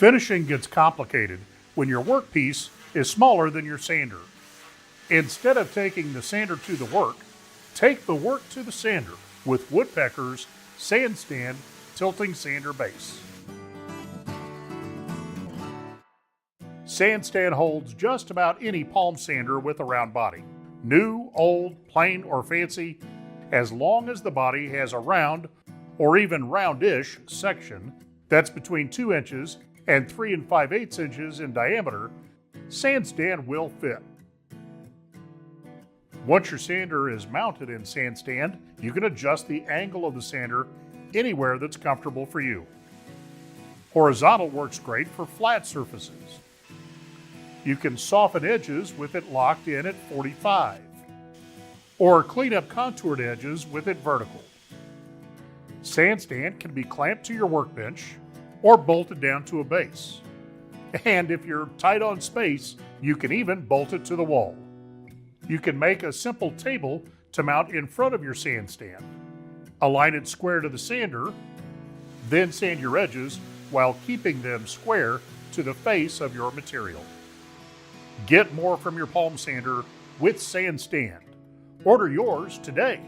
Finishing gets complicated when your workpiece is smaller than your sander. Instead of taking the sander to the work, take the work to the sander with Woodpeckers SandStand tilting sander base. SandStand holds just about any palm sander with a round body. New, old, plain, or fancy, as long as the body has a round or even roundish section that's between 2 inches and 3 5/8 inches in diameter, SandStand will fit. Once your sander is mounted in SandStand, you can adjust the angle of the sander anywhere that's comfortable for you. Horizontal works great for flat surfaces. You can soften edges with it locked in at 45, or clean up contoured edges with it vertical. SandStand can be clamped to your workbench or bolted down to a base. And if you're tight on space, you can even bolt it to the wall. You can make a simple table to mount in front of your SandStand. Align it square to the sander, then sand your edges while keeping them square to the face of your material. Get more from your palm sander with SandStand. Order yours today.